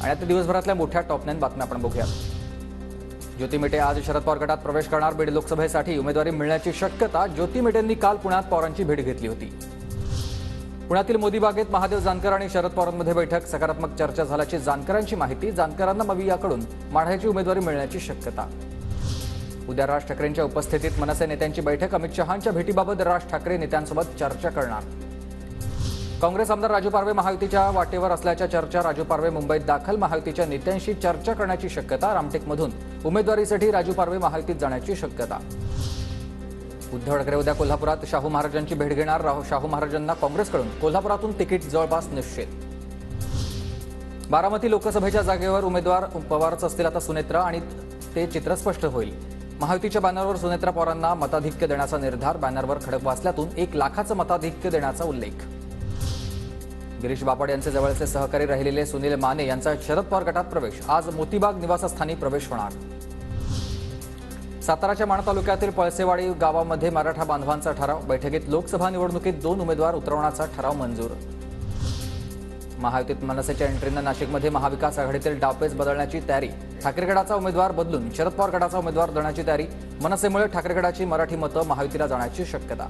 आणि आता दिवसभरातल्या मोठ्या टॉप 9 बातम्या आपण बघूया। ज्योती मेटे आज शरद पवार गटात प्रवेश करणार। बीड लोकसभेसाठी उमेदवारी मिळण्याची शक्यता। ज्योती मेटेंनी काल पुण्यात पवारांची भेट घेतली होती। पुण्यातील मोदी बागेत महादेव जानकर आणि शरद पवारांमध्ये बैठक। सकारात्मक चर्चा झाल्याची जानकरांची माहिती। जानकरांना मवियाकडून माढ्याची उमेदवारी मिळण्याची शक्यता। उद्या राज ठाकरेंच्या उपस्थितीत मनसे नेत्यांची बैठक। अमित शहांच्या भेटीबाबत राज ठाकरे नेत्यांसोबत चर्चा करणार। काँग्रेस आमदार राजू पारवे महायुतीच्या वाटेवर असल्याच्या चर्चा। राजू पारवे मुंबईत दाखल। महायुतीच्या नेत्यांशी चर्चा करण्याची शक्यता। रामटेकमधून उमेदवारीसाठी राजू पारवे महायुतीत जाण्याची शक्यता। उद्धव ठाकरे उद्या कोल्हापुरात शाहू महाराजांची भेट घेणार। शाहू महाराजांना काँग्रेसकडून कोल्हापुरातून तिकीट जवळपास निश्चित। बारामती लोकसभेच्या जागेवर उमेदवार पवारच असतील आता सुनेत्रा आणि ते चित्र स्पष्ट होईल। महायुतीच्या बॅनरवर सुनेत्रा पवारांना मताधिक्य देण्याचा निर्धार। बॅनरवर खडक वाचल्यातून 1 लाखाचं मताधिक्य देण्याचा उल्लेख। गिरीश बापट यांचे जवळचे सहकारी राहिलेले सुनील माने यांचा शरद पवार गटात प्रवेश। आज मोतीबाग निवासस्थानी प्रवेश होणार। साताराच्या माण तालुक्यातील पळसेवाडी गावामध्ये मराठा बांधवांचा ठराव। बैठकीत लोकसभा निवडणुकीत 2 उमेदवार उतरवण्याचा ठराव मंजूर। महायुतीत मनसेच्या एंट्रीनं नाशिकमध्ये महाविकास आघाडीतील डावपेच बदलण्याची तयारी। ठाकरे गटाचा उमेदवार बदलून शरद पवार गटाचा उमेदवार देण्याची तयारी। मनसेमुळे ठाकरे गटाची मराठी मतं महायुतीला जाण्याची शक्यता।